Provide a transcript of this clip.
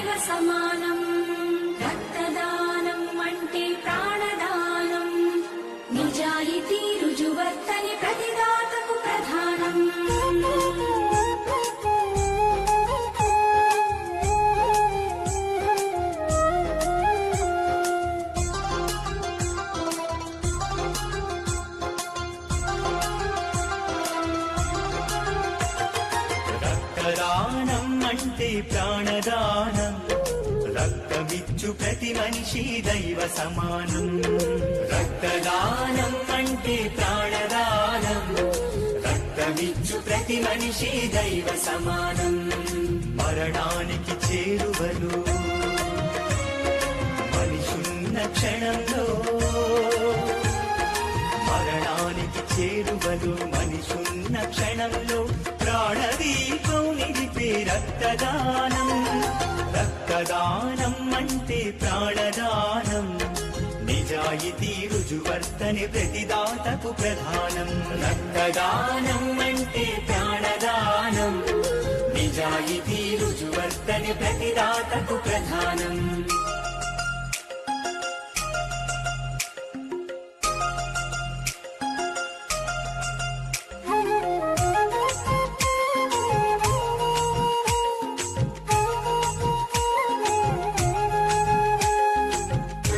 దైవ సమానం. రక్తదానం అంటే ప్రాణదానం. నిజాయితీ రుజువర్తని ప్రతిదాతకు ప్రధానం. రక్తదానం అంటే ప్రాణదానం. రక్తమిచ్చు ప్రతి మనిషి దైవ సమానం. రక్తదానం అంటే ప్రాణదానం. రక్తమిచ్చు ప్రతి మనిషి దైవ సమానం. మరణానికి చేరువలు మనిషున్న క్షణంలో. మరణానికి చేరువలు మనిషున్న క్షణంలో ప్రాణదీపం నిలిపే రక్తదానం. రక్తదానం అంటే ప్రాణదానం. నిజాయితీ రుజువర్తని ప్రతిదాతకు ప్రధానం. రక్తదానం అంటే ప్రాణదానం. నిజాయితీ రుజువర్తని ప్రతిదాతకు ప్రధానం.